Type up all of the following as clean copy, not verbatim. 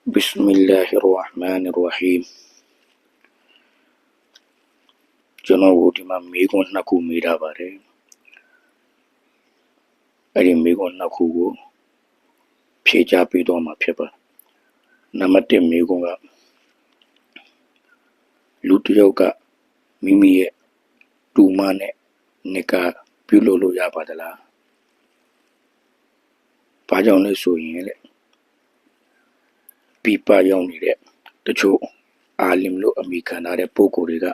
بسم الله الرحمن الرحيم ကျွန်တော်တို့ဒီမှာမိကွန်းနှစ်ခုမိထားပါတယ်အဲ့ဒီမိကွန်းနှစ်ခုကိုဖြေချပေးတော့မှာဖြစ်ပါတယ်နံပါတ်1မိကွန်းကလူတစ်ယောက်ကမိမိရဲ့တူမနဲ့နှစ်ကပြုလုပ်လို့ရပါသလားဘာကြောင့်လဲဆိုရင်လေပြပရောက်နေတဲ့တချို့အာလင်လို့အမိခံထားတဲ့ပုံကိုယ်တွေက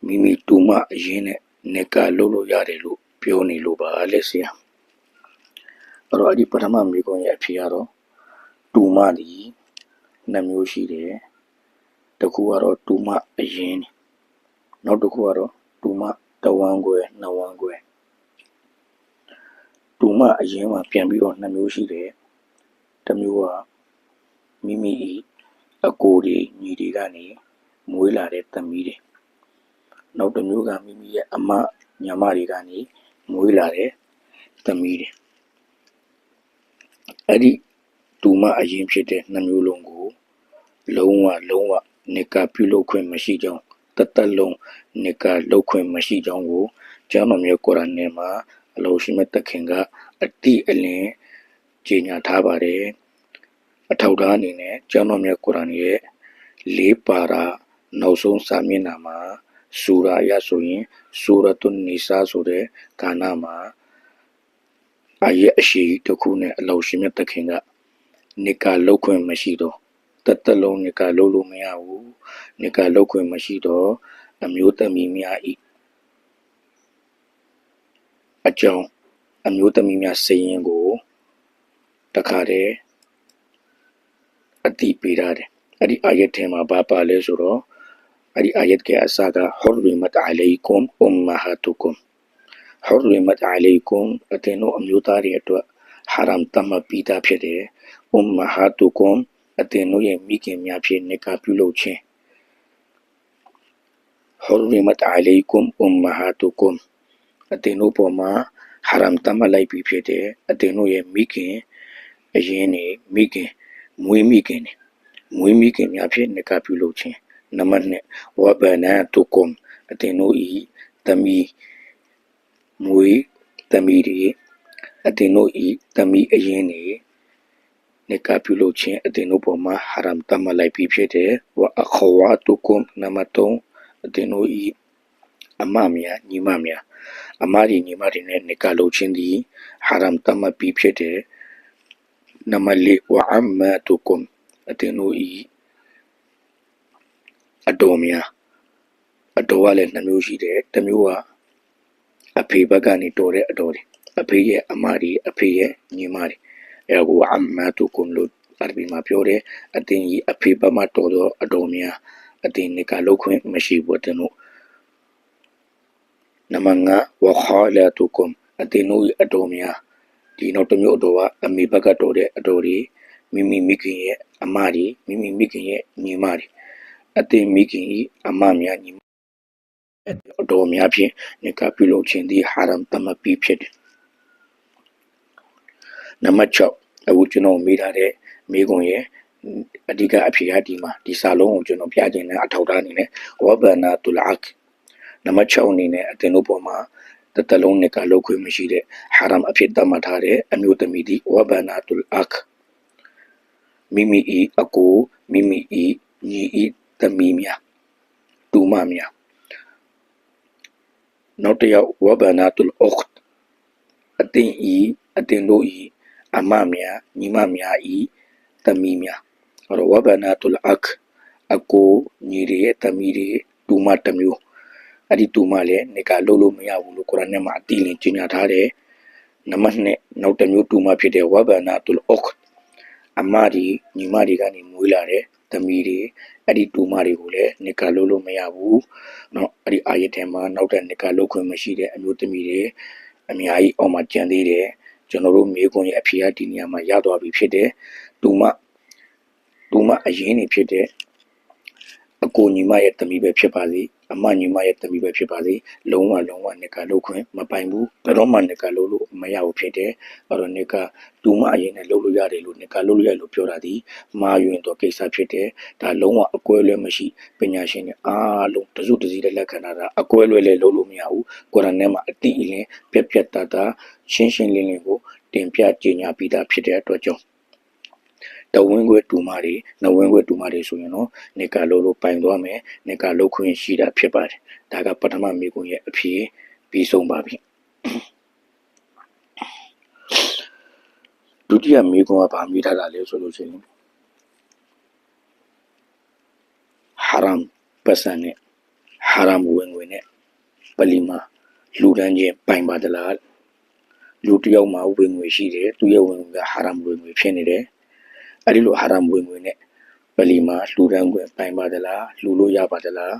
မိမိတူမအရင်နဲ့နှစ်ကလုပ်လို့ရတယ်လို့ပြောနေလို့ပါလက်ဆရာအဲ့တော့ဒီပထမမိကွန်းရဲ့အဖြေကတော့တူမဒီနှစ်မျိုးရှိတယ်တစ်ခုကတော့တူမအရင်နောက်တစ်ခုကတော့တူမတဝမ်းခွဲနှစ်ဝမ်းခွဲတူမအရင်မှာပြန်ပြီးတော့နှစ်မျိုးရှိတယ်တစ်မျိုးကမိမိအကိုတွေညီတွေကနေမွေးလာတဲ့သမီးတွေနောက်တစ်မျိုးကမိမိရဲ့အမညီမတွေကနေမွေးလာတဲ့သမီးတွေအဲ့ဒီတူမအရင်ဖြစ်တဲ့နှစ်မျိုးလုံးကိုလုံးဝနှစ်ကပြုလုပ်ခွင့်မရှိကြောင်းတသက်လုံးနှစ်ကလုပ်ခွင့်မရှိကြောင်းကိုကျမ်းတော်မြတ်ကုရ်အာန်ထဲမှာအလောရှိမြတ်သခင်ကအတိအလင်းကြေညာထားပါတယ်အထောက်အထားအနေနဲ့ကျမ်းတော်မြတ်ကုရ်အာန်ရဲ့၄ပါရာနောက်ဆုံးစာမျက်နှာမှာဆူရာရဆိုရင်ဆူရတ်န်နီဆာဆိုတဲ့ကဏ္ဍမှာအယက်အရှိတစ်ခုနဲ့အလောရှိမြတ်သခင်ကနှစ်ကလုပ်ခွင့်မရှိတော့တသက်လုံးနှစ်ကလုပ်လို့မရဘူးနှစ်ကလုပ်ခွင့်မရှိတော့အမျိုးသမီးများဤအကြောင်းအမျိုးသမီးများစည်ရင်ကိုတခါတည်းအတိပေးရတယ်အဲ့ဒီအာယတ်ထဲမှာဘာပါလဲဆိုတော့အဲ့ဒီအာယတ်ကအစကဟူရီမတ်အလိုင်ကွမ်အွမ်မဟာတူကွမ်ဟူရီမတ်အလိုင်ကွမ်အတင်းတို့အမျိုးသားတွေအတွက်ဟာရမ်တမပီတာဖြစ်တယ်အွမ်မဟာတူကွမ်အတင်းတို့ရဲ့မိခင်များဖြစ်နေကပြုလုပ်ခြင်းဟူရီမတ်အလိုင်ကွမ်အွမ်မဟာတူကွမ်အတင်းတို့ပေါ်မှာဟာရမ်တမလိုက်ပြီးဖြစ်တယ်အတင်းတို့ရဲ့မိခင်အရင်နေမိခင်မွေးမိခင်များဖြစ်နေကပြုလုပ်ခြင်းနံပါတ်2ဝဘနာတုကွမ်အတင်းတို့ဤသမီးမွေးသမီးတွေအတင်းတို့ဤသမီးအရင်နေကပြုလုပ်ခြင်းအတင်းတို့ပေါ်မှာဟာရမ်တမလိုက်ပြီးဖြစ်တယ်ဝအခဝါတုကွမ်နံပါတ်3အတင်းတို့ဤအမများညီမများအမတွေညီမတွေနဲ့နေကလုပ်ခြင်းသည်ဟာရမ်တမပြီးဖြစ်တယ်နံပါတ်4ဝအမ္မတုကွမ်အတင်းတို့ဤအတော်များအတော်ကလည်းနှစ်မျိုးရှိတယ်တစ်မျိုးကအဖေဘက်ကနေတော်တဲ့အတော်တွေအဖေရဲ့အမတွေအဖေရဲ့ညီမတွေအဲကိုအမ္မတုကွမ်လို့အာရဘီမှာပြောတယ်အတင်းဤအဖေဘက်မှာတော်တော့အတော်များအတင်းနေကလုပ်ခွင့်မရှိဘူးတဲ့တို့နံပါတ်5ဝခါလာတုကွမ်အတင်းတို့အတော်များဒီနောက်တစ်မျိုးအတော်ကအမေဘက်ကတော်တဲ့အတော်တွေမိမိခင်ရဲ့အမတွေမိမိခင်ရဲ့ညီမတွေအတင်းမိခင်ဤအမများညီအတော်များဖြင့်နေကပြုလုပ်ခြင်းသည်ဟာရမ်တမပီဖြစ်တယ်နံပါတ်6အခုကျွန်တော်မေးထားတဲ့မိကွန်ရဲ့အဓိကအဖြေအဒီမှာဒီစာလုံးကိုကျွန်တော်ပြခြင်းနဲ့အထောက်ထားအနေနဲ့ဝဘနာတူလတ်နံပါတ်6အနေနဲ့အတင်တို့ပေါ်မှာတတလုံးနဲ့ကလုပ်ခွင့်မရှိတဲ့ဟာရမ်အဖြစ်သတ်မှတ်ထားတဲ့အမျိုးသမီးဒီဝဘနာတူလတ်မိမိဤအကိုမိမိဤညီဤသမီးများတူမများနောက်တစ်ယောက်ဝဘနာတူလ်အော့အတင်တို့ဤအမများညီမများဤသမီးများအဲ့တော့ဝဘနာတူလ်အကိုညီတွေရဲ့သမီးတွေတူမတစ်မျိုးအဲ့ဒီတူမလည်းနေကလုပ်လို့မရဘူးလို့ကုရ်အာန်ထဲမှာအတိအလင်းကြေညာထားတယ်နံပါတ်2နောက်တစ်မျိုးတူမဖြစ်တဲ့ဝဘနာတူလ်အော့အမတွေညီမတွေကနေမွေးလာတဲ့သမီးတွေအဲ့ဒီတူမတွေကိုလည်းနေကလုပ်လို့မရဘူးเนาะအဲ့ဒီအာယတ်ထဲမှာနောက်တဲ့နေကလုပ်ခွင့်မရှိတဲ့အမျိုးသမီးတွေအများကြီးအောက်မှာကျန်သေးတယ်ကျွန်တော်တို့မျိုးကွန်ရဲ့အဖြေအဒီနေရာမှာရသွားပြီဖြစ်တယ်တူမအရင်နေဖြစ်တဲ့အကိုညီမရဲ့သမီးပဲဖြစ်ပါစေ အမညီမရဲ့တမီပဲဖြစ်ပါစေလုံးဝနေကလုတ်ခွင့်မပိုင်ဘူးဘယ်တော့မှနေကလုတ်လို့မရဘူးဖြစ်တယ်အဲ့တော့နေကတူမအရင်နဲ့လုတ်လို့ရတယ်လို့နေကလုတ်လို့ရလို့ပြောတာဒီမာယွင်တော့ကိစ္စဖြစ်တယ်ဒါလုံးဝအကွဲလွဲမရှိပညာရှင်တွေအားလုံးတစုတစည်းတဲ့လက်ခံတာအကွဲလွဲလဲလုတ်လို့မရဘူးကုရ်အာန်ထဲမှာအတိအလင်းပြတ်သားရှင်းလင်းကိုတင်ပြကြေညာပြီးသားဖြစ်တဲ့အတွက်ကြောင့်တဝင်းခွဲတူမတွေနဝင်းခွဲတူမတွေဆိုရင်တော့နေကလုတ်လို့ပိုင်သွားမယ်နေကလုတ်ခွင့်ရှိတာဖြစ်ပါတယ်ဒါကပထမမိကွန်းရဲ့အဖြစ်ပြီးဆုံးပါပြီဒုတိယမိကွန်းကဗာမိထားတာလဲဆိုလို့ရှိရင်ဟာရမ်ပတ်စံနဲ့ဟာရမ်ဝင်ငွေနဲ့ပလီမာလူတန်းချင်းပိုင်ပါသလားလူတယောက်မှာဝင်ငွေရှိတယ်သူရဲ့ဝင်ငွေကဟာရမ်ဝင်ငွေဖြစ်နေတယ်အဲ့ဒီလိုဟာရမ်ဝင်ငွေနဲ့ပလီမာလူတန်းခွင့်ပိုင်ပါသလားလူလို့ရပါသလာ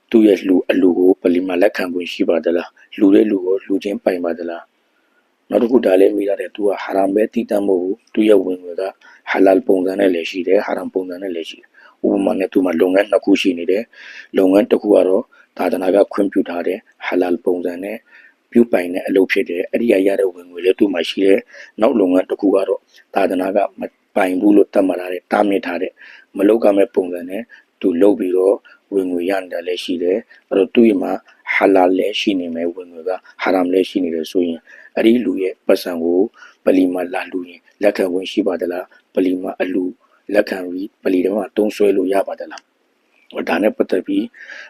းသူရဲ့လူအလူကိုပလီမာလက်ခံခွင့်ရှိပါသလားလူတဲ့လူကိုလူချင်းပိုင်ပါသလားနောက်တစ်ခုဒါလည်းမိရတဲ့သူကဟာရမ်ပဲတည်တတ်မဟုတ်ဘူးသူရဲ့ဝင်ငွေကဟာလာလ်ပုံစံနဲ့လည်းရှိတယ်ဟာရမ်ပုံစံနဲ့လည်းရှိတယ်ဥပမာနဲ့သူမှာလုပ်ငန်းနှစ်ခုရှိနေတယ်လုပ်ငန်းတစ်ခုကတော့သာသနာကခွင့်ပြုထားတဲ့ဟာလာလ်ပုံစံနဲ့ပြုပိုင်တဲ့အလုပ်ဖြစ်တယ်အဲ့ဒီရတဲ့ဝင်ငွေလည်းသူ့မှာရှိတယ်နောက်လုပ်ငန်းတစ်ခုကတော့သာသနာကမပိုင်ဘူးလို့သတ်မှတ်ထားတဲ့တားမြစ်ထားတဲ့မလုပ်ကမဲ့ပုံစံနဲ့သူလုပ်ပြီးတော့ဝင်ငွေရနေတာလည်းရှိတယ်အဲ့တော့သူ့မှာဟာလာလ်လည်းရှိနေမယ်ဝင်ငွေကဟာရမ်လည်းရှိနေတယ်ဆိုရင်အဲ့ဒီလူရဲ့ပတ်စံကိုပလီမာလာလူရင်လက်ခံဝင်ရှိပါသလားပလီမာအလူလက်ခံပြီးပလီတော့တုံးဆွဲလို့ရပါသလားဒါနဲ့ပတ်သက်ပြီး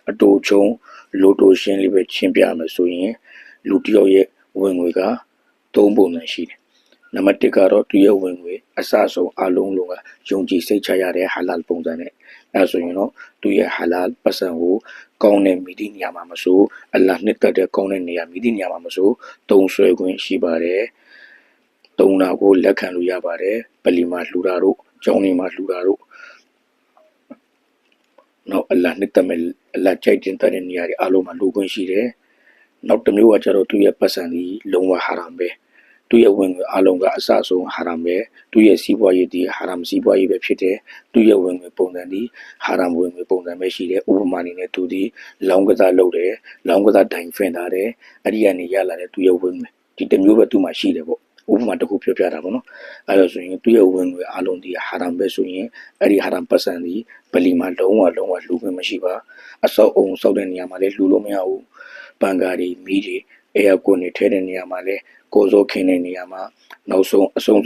အတူချုံလိုတိုရှင်းလေးပဲရှင်းပြမယ်ဆိုရင်လူတယောက်ရဲ့ဝင်ငွေက3ပုံစံရှိတယ်နံပါတ်1ကတော့သူရဲ့ဝင်ငွေအစဆုံးအလုံးလုံးကယုံကြည်စိတ်ချရတဲ့ဟာလာလ်ပုံစံနဲ့အဲဆိုရင်တော့သူရဲ့ဟာလာလ်ပတ်စံကိုကောင်းတဲ့မိသည့်နေရာမှာမဆိုအလ္လာဟ်နှစ်သက်တဲ့ကောင်းတဲ့နေရာမိသည့်နေရာမှာမဆိုတုံးဆွဲခွင့်ရှိပါတယ်တုံးတာကိုလက်ခံလို့ရပါတယ်ပလီမာလှူတာတို့ကျောင်းတွေမှာလှူတာတို့နောက်အလ္လာဟ်နှစ်သက်မဲ့အလ္လာဟ်ကြိုက်တင်တဲ့နေရာတွေအားလုံးမှာလှူခွင့်ရှိတယ်နောက်တစ်မျိုးကကျတော့သူရဲ့ပတ်စံဒီလုံးဝဟာရမ်ပဲသူရဲ့ဝင်ငွေအားလုံးကအစအဆုံးဟာရမ်ပဲသူရဲ့စီးပွားရေးဒီဟာရမ်စီးပွားရေးပဲဖြစ်တယ်သူရဲ့ဝင်ငွေပုံစံဒီဟာရမ်ဝင်ငွေပုံစံပဲရှိတယ်ဥပမာအနေနဲ့သူဒီလောင်းကစားလုပ်တယ်လောင်းကစားတိုင်ဖင်ထားတယ်အဲ့ဒီကနေရလာတဲ့သူရဲ့ဝင်ငွေဒီတစ်မျိုးပဲသူ့မှာရှိတယ်ပေါ့ဥပမာတစ်ခုပြောပြတာပေါ့နော်အဲ့လိုဆိုရင်သူရဲ့ဝင်ငွေအားလုံးဒီဟာရမ်ပဲဆိုရင်အဲ့ဒီဟာရမ်ပတ်စံဒီပလီမှာလုံးဝလှူခွင့်မရှိပါအစောက်အောင်စောက်တဲ့နေရာမှာလည်းလှူလို့မရဘူးပန်ကားတွေမီးတွေအေယာကွန်တွေထဲတဲ့နေရာမှာလည်းကိုယ်စောခင်းတဲ့နေရာမှာနောက်ဆုံးအဆုံ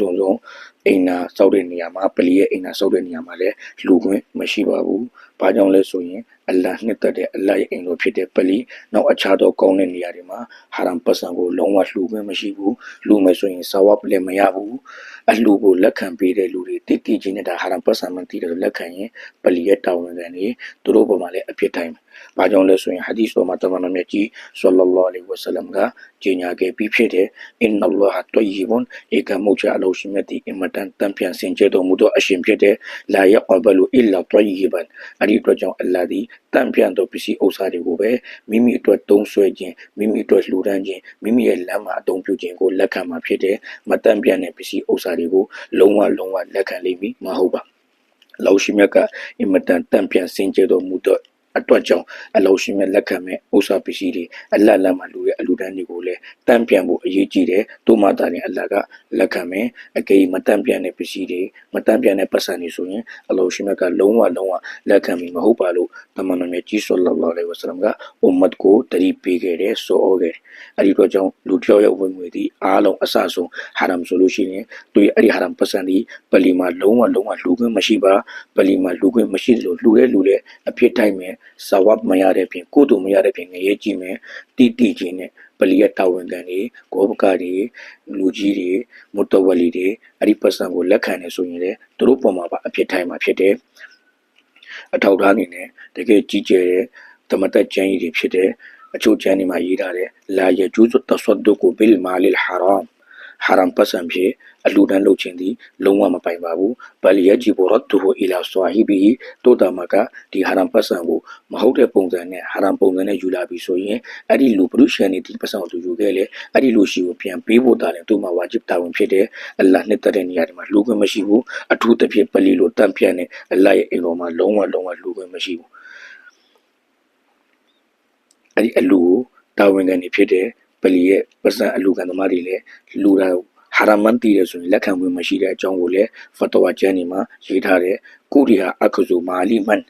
းအိမ်နာစောက်တဲ့နေရာမှာပလီရဲ့အိမ်နာစောက်တဲ့နေရာမှာလည်းလှူခွင့်မရှိပါဘူး။ဘာကြောင့်လဲဆိုရင်အလ္လာဟ်နှစ်သက်တဲ့အလ္လာဟ်ရဲ့အိမ်တော်ဖြစ်တဲ့ပလီနောက်အခြားသောကောင်းတဲ့နေရာတွေမှာဟာရမ်ပတ်စံကိုလုံးဝလှူခွင့်မရှိဘူး။လှူမယ်ဆိုရင်ဆာဝပ်လည်းမရဘူး။အလှူကိုလက်ခံပေးတဲ့လူတွေတိတိကျကျနဲ့ဒါဟာရမ်ပတ်စံမှန်တည်တယ်လက်ခံရင်ပလီရဲ့တာဝန်ခံတွေသူတို့ပေါ်မှာလည်းအပြစ်တိုင်း။ဘာကြောင့်လဲဆိုရင်ဟာဒီသ်တော်မှာတမန်တော်မြတ်ကြီးဆလ္လာလာလဟ်ဝါဆလမ်ကကြေညာခဲ့ပြီးဖြစ်တဲ့အင်နလ္လာဟ်တယီဘွန်ဧကမုတ်ချအလောရှိမြတ်ဒီအမတန်တန်ပြန်စင်ကြယ်တော်မူသောအရှင်ဖြစ်တဲ့လာယကဘလူအီလာတယီဘန်အဲ့ဒီအတွက်ကြောင့်အလ္လာဟ်ဒီတန်ပြန်သောပစ္စည်းဥစ္စာတွေကိုပဲမိမိအတွက်သုံးဆွဲခြင်းမိမိအတွက်လှူဒန်းခြင်းမိမိရဲ့လမ်းမှာအသုံးပြုခြင်းကိုလက်ခံမှာဖြစ်တဲ့မတန်ပြန်တဲ့ပစ္စည်းဥစ္စာတွေကိုလုံးဝလက်ခံလိမ့်မည်မဟုတ်ပါလောရှိမြတ်ကအင်မတန်တန်ပြန်စင်ကြယ်တော်မူသောအတွက်ကြောင့်အလောရှိမြတ်လက်ခံမဲ့ဥစ္စာပစ္စည်းတွေအလ္လာဟ်လက်မှာလူရဲ့အလူတန်းတွေကိုလည်းတန်ပြန်ဖို့အရေးကြီးတယ်တို့မှသာရင်အလ္လာဟ်ကလက်ခံမယ်အကေမတန်ပြန်တဲ့ပစ္စည်းတွေမတန်ပြန်တဲ့ပတ်စံတွေဆိုရင်အလောရှိမြတ်ကလုံးဝလက်ခံပြီးမဟုတ်ပါလို့တမန်တော်မြတ်ကြီးဆလ္လာလာဟ်အလိုင်ဝါဆလမ်ကအွမ်မတ်ကိုတတိပေးခဲ့တယ်ဆိုဩခဲ့အဲ့ဒီတော့ကြောင့်လူတစ်ယောက်ရဲ့ဝင်ငွေဒီအားလုံးအစဆုံးဟာရမ်ဆိုလို့ရှိရင်သူရဲ့အဲ့ဒီဟာရမ်ပတ်စံဒီပလီမှာလုံးဝလှူခွင့်မရှိပါပလီမှာလှူခွင့်မရှိလို့လှူတဲ့အဖြစ်တိုင်းမယ်ဆာဝပ်မရတဲ့ပြင်ကိုတူမရတဲ့ပြင်ငရဲကြည့်မယ်တိချင်းနဲ့ပလီရဲ့တာဝန်ခံတွေဂောဘကတွေလူကြီးတွေမုတဝလီတွေအဲ့ဒီပတ်စံကိုလက်ခံနေဆိုရင်လေသူတို့ပုံမှာပါအဖြစ်တိုင်းမှာဖြစ်တယ်အထောက်ထားအနေနဲ့တကယ်ကြီးကျယ်တဲ့သမတ်ကျမ်းကြီးတွေဖြစ်တဲ့အချို့ကျမ်းတွေမှာရေးထားတယ်လာယဂျူဇ်တဆဒ္ဒုဘီလ်မာလ်ဟာရမ်ဟာရမ်ပတ်စံဖြစ်အလူတန်းလုပ်ခြင်းသည်လုံးဝမပိုင်ပါဘူးဘလီယဂျီဘူရတ်တူအီလာဆွာဟီဘီတိုတာမကဒီဟာရမ်ပတ်စံကိုမဟုတ်တဲ့ပုံစံနဲ့ဟာရမ်ပုံစံနဲ့ယူလာပြီးဆိုရင်အဲ့ဒီလူပရုရှန်ဒီပတ်စံကိုသူယူခဲ့လေအဲ့ဒီလူရှိကိုပြန်ပေးဖို့တာလည်းသူ့မှာဝါဂျစ်တာဝန်ဖြစ်တဲ့အလ္လာဟ်နှစ်သက်တဲ့နေရာတွေမှာလူခွင့်မရှိဘူးအထူးသဖြင့်ပလီလိုတန့်ပြန့်တဲ့အလ္လာဟ်ရဲ့အိမ်တော်မှာလုံးဝလူခွင့်မရှိဘူး အဲ့ဒီအလူကိုတာဝန်ခံနေဖြစ်တဲ့ပလီရဲ့ပတ်စံအလူခံသမားတွေလည်းလူတာဟာရမန်တီးရဆိုရင်လက်ခံဝင်မရှိတဲ့အကြောင်းကိုလည်းဖတ်တော်ကျမ်းနေမှာရေးထားတယ်ကိုရီဟာအခဇူမာလီမန်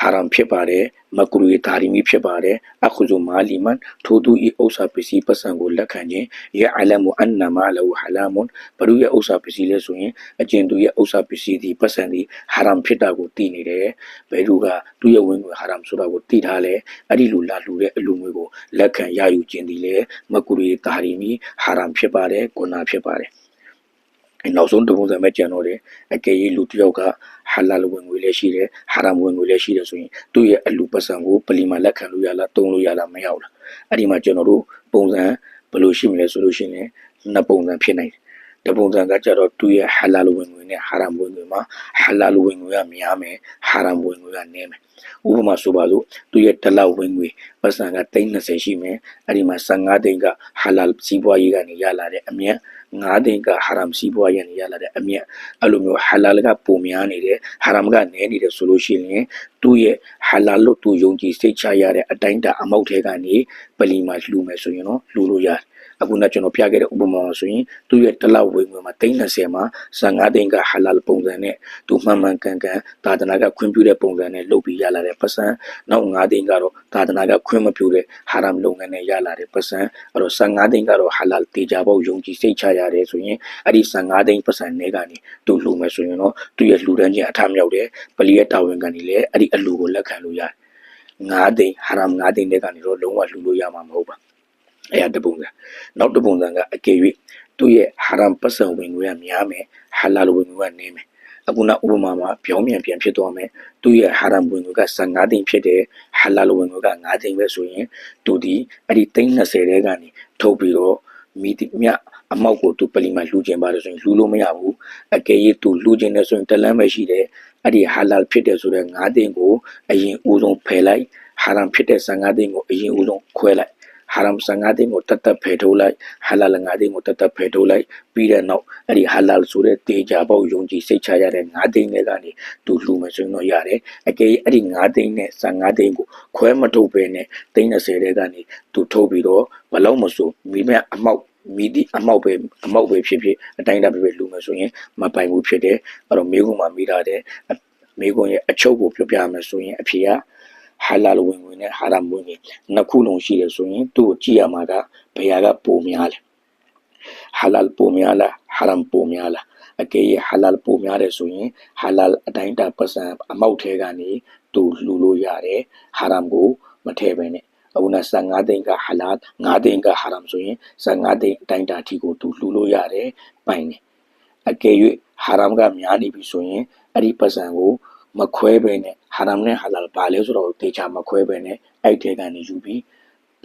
ဟာရမ်ဖြစ်ပါတယ်မကရူတာရီမီဖြစ်ပါတယ်အခဇူမာလီမန်ထိုသူဤဥစ္စာပစ္စည်းပတ်စံကိုလက်ခံခြင်းယအလမူအန်နမာလဟူဟလာမွန်ဘရူရဲ့ဥစ္စာပစ္စည်းလဲဆိုရင်အကျဉ်သူရဲ့ဥစ္စာပစ္စည်းဒီပတ်စံဒီဟာရမ်ဖြစ်တာကိုသိနေတယ်ဘယ်သူကသူ့ရဲ့ဝင်ငွေဟာရမ်ဆိုတာကိုသိထားလဲအဲ့ဒီလူလာလူတဲ့အလူငွေကိုလက်ခံရယူခြင်းဒီလေမကရူတာရီမီဟာရမ်ဖြစ်ပါတယ်ဂုဏဖြစ်ပါတယ်နောက်ဆုံးတပုံစံမဲ့ကြံတော့တယ်အကယ်၍လူတစ်ယောက်ကဟာလာလဝင်ငွေလည်းရှိတယ်ဟာရမ်ဝင်ငွေလည်းရှိတယ်ဆိုရင်သူ့ရဲ့အလူပတ်စံကိုပလီမာလက်ခံလို့ရလားတုံးလို့ရလားမရဘူးလားအဲ့ဒီမှာကျွန်တော်တို့ပုံစံဘယ်လိုရှိမလဲဆိုလို့ရှိရင်နှစ်ပုံစံဖြစ်နိုင်တယ်တပုံစံကကြတော့သူ့ရဲ့ဟာလာလဝင်ငွေနဲ့ဟာရမ်ဝင်ငွေမှာဟာလာလဝင်ငွေကများမယ်ဟာရမ်ဝင်ငွေကနည်းမယ်ဥပမာဆိုပါစို့သူ့ရဲ့တစ်လောက်ဝင်ငွေပတ်စံက320ရှိမယ်အဲ့ဒီမှာ15သိန်းကဟာလာစီးပွားရေးကနေရလာတဲ့အမြတ်9သိန်းကဟာရမ်စီးပွားရေးကနေရလာတဲ့အမြတ်အဲ့လိုမျိုးဟာလာလကပုံများနေတယ်ဟာရမ်ကနည်းနေတယ်ဆိုလို့ရှိရင်သူ့ရဲ့ဟာလာလို့သူယုံကြည်စိတ်ချရတဲ့အတိုင်းတာအမောက်ထဲကနေပလီမှာလှူမယ်ဆိုရင်တော့လှူလို့ရတယ်အခုနကကျွန်တော်ပြခဲ့တဲ့ဥပမာဆိုရင်သူ့ရဲ့တစ်လောက်ဝင်ငွေမှာ320မှာ15သိန်းကဟာလာပုံစံနဲ့သူမှန်မှန်ကန်ကန်သာသနာကခွင့်ပြုတဲ့ပုံစံနဲ့လုပ်ပြီးရလာတဲ့ပတ်စံနောက်9သိန်းကတော့သာသနာကခွင့်မပြုတဲ့ဟာရမ်လုပ်ငန်းနဲ့ရလာတဲ့ပတ်စံအဲ့တော့15သိန်းကတော့ဟာလာတေချာပေါက်ယုံကြည်စိတ်ချရတယ်ဆိုရင်အဲ့ဒီ15သိန်းပတ်စံနဲ့ကနေသူလှူမယ်ဆိုရင်တော့သူ့ရဲ့လှူဒန်းခြင်းအထမြောက်တယ်ပလီရဲ့တာဝန်ခံတွေလည်းအဲ့ဒီအလှူကိုလက်ခံလို့ရတယ်9သိန်းဟာရမ်9သိန်းနဲ့ကနေတော့လုံးဝလှူလို့ရမှာမဟုတ်ပါအဲ့ဒါတပုံစံနောက်တပုံစံကအကယ်၍သူ့ရဲ့ဟာရမ်ပတ်စံဝင်ငွေကများမယ်ဟာလာဝင်ငွေကနည်းမယ်အခုနဥပမာမှာပြောင်းပြန်ဖြစ်သွားမယ်သူ့ရဲ့ဟာရမ်ဝင်ငွေက15သိန်းဖြစ်တယ်ဟာလာဝင်ငွေက9သိန်းပဲဆိုရင်သူဒီအဲ့ဒီ320တဲကနေထုတ်ပြီးတော့မိတိမြအမောက်ကိုသူပလီမှာလှူခြင်းပါတယ်ဆိုရင်လှူလို့မရဘူးအကယ်၍သူလှူခြင်းနဲ့ဆိုရင်တလန်းပဲရှိတယ်အဲ့ဒီဟာလာဖြစ်တယ်ဆိုတဲ့9သိန်းကိုအရင်ဦးဆုံးဖယ်လိုက်ဟာရမ်ဖြစ်တဲ့15သိန်းကိုအရင်ဦးဆုံးခွဲလိုက်ဟာရမ်15သိန်းကိုတတ်ဖယ်ထုတ်လိုက်ဟာလာ5သိန်းကိုတတ်ဖယ်ထုတ်လိုက်ပြီးတဲ့နောက်အဲ့ဒီဟာလာဆိုတဲ့တေချာပေါက်ယုံကြည်စိတ်ချရတဲ့9သိန်းနဲ့ကနေသူလှူမယ်ဆိုရင်တော့ရတယ်အကယ်၍အဲ့ဒီ9သိန်းနဲ့15သိန်းကိုခွဲမထုတ်ပဲနဲ့30တဲ့ကနေသူထုတ်ပြီးတော့ဘလောက်မဆိုမိမအမောက်မိဒီအမောက်ပဲဖြစ်အတိုင်းတာပဲလှူမယ်ဆိုရင်မပိုင်ဘူးဖြစ်တယ်အဲ့တော့မိကုံမှာမိထားတဲ့မိကုံရဲ့အချုပ်ကိုပြောပြမယ်ဆိုရင်အဖေကဟာလာဝင်ငွေနဲ့ဟာရမ်ဝင်ငွေနှစ်ခုလုံးရှိတယ်ဆိုရင်သူ့ကိုကြည့်ရမှာကဘယ်ဟာကပိုများလဲဟာလာပိုများလားဟာရမ်ပိုများလားအကယ်၍ဟာလာပိုများတယ်ဆိုရင်ဟာလာအတိုင်းတာပတ်စံအမောက်ထဲကနေသူလှူလို့ရတယ်ဟာရမ်ကိုမထည့်ပဲနဲ့အခုန15သိန်းကဟာလာ9သိန်းကဟာရမ်ဆိုရင်15သိန်းအတိုင်းတာအထိကိုသူလှူလို့ရတယ်ပိုင်တယ်အကယ်၍ဟာရမ်ကများနေပြီဆိုရင်အဲ့ဒီပတ်စံကိုမခွဲပဲနဲ့ဟာရမ်နဲ့ဟာလာဘာလဲဆိုတော့တေချာမခွဲပဲနဲ့အဲ့ထဲကနေယူပြီး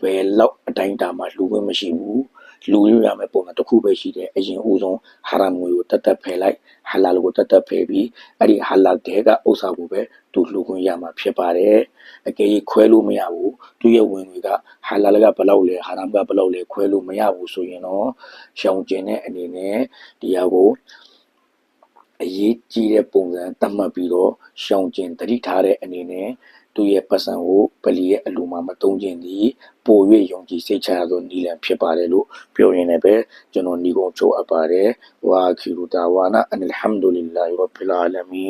ဘယ်လောက်အတိုင်းတာမှလှူခွင့်မရှိဘူးလူရရမယ်ပုံစံတစ်ခုပဲရှိတယ်အရင်ဦးဆုံးဟာရမ်ငွေကိုတတ်ဖယ်လိုက်ဟာလာကိုတတ်ဖယ်ပြီးအဲ့ဒီဟာလာတဲကဥစ္စာကိုပဲသူလှူခွင့်ရမှာဖြစ်ပါတယ်အကယ်၍ခွဲလို့မရဘူးသူရဲ့ဝင်ငွေကဟာလာကဘယ်လောက်လဲဟာရမ်ကဘယ်လောက်လဲခွဲလို့မရဘူးဆိုရင်တော့ရှောင်ကျင်တဲ့အနေနဲ့ဒီဟာကိုအရေးကြီးတဲ့ပုံစံသတ်မှတ်ပြီးတော့ရှောင်ကျင်တတိထားတဲ့အနေနဲ့သူရဲ့ပတ်စံကိုပလီရဲ့အလူမှာမတုံးခြင်းဒီပို၍ယုံကြည်စိတ်ချရသောနီလန်ဖြစ်ပါတယ်လို့ပြောရင်းနဲ့ပဲကျွန်တော်ညီကုန်းချုပ်အပ်ပါတယ်ဝါခီရူတာဝါနာအန်အလ်ဟမ်ဒူလ illah ရောဘ်လ်အာလမီ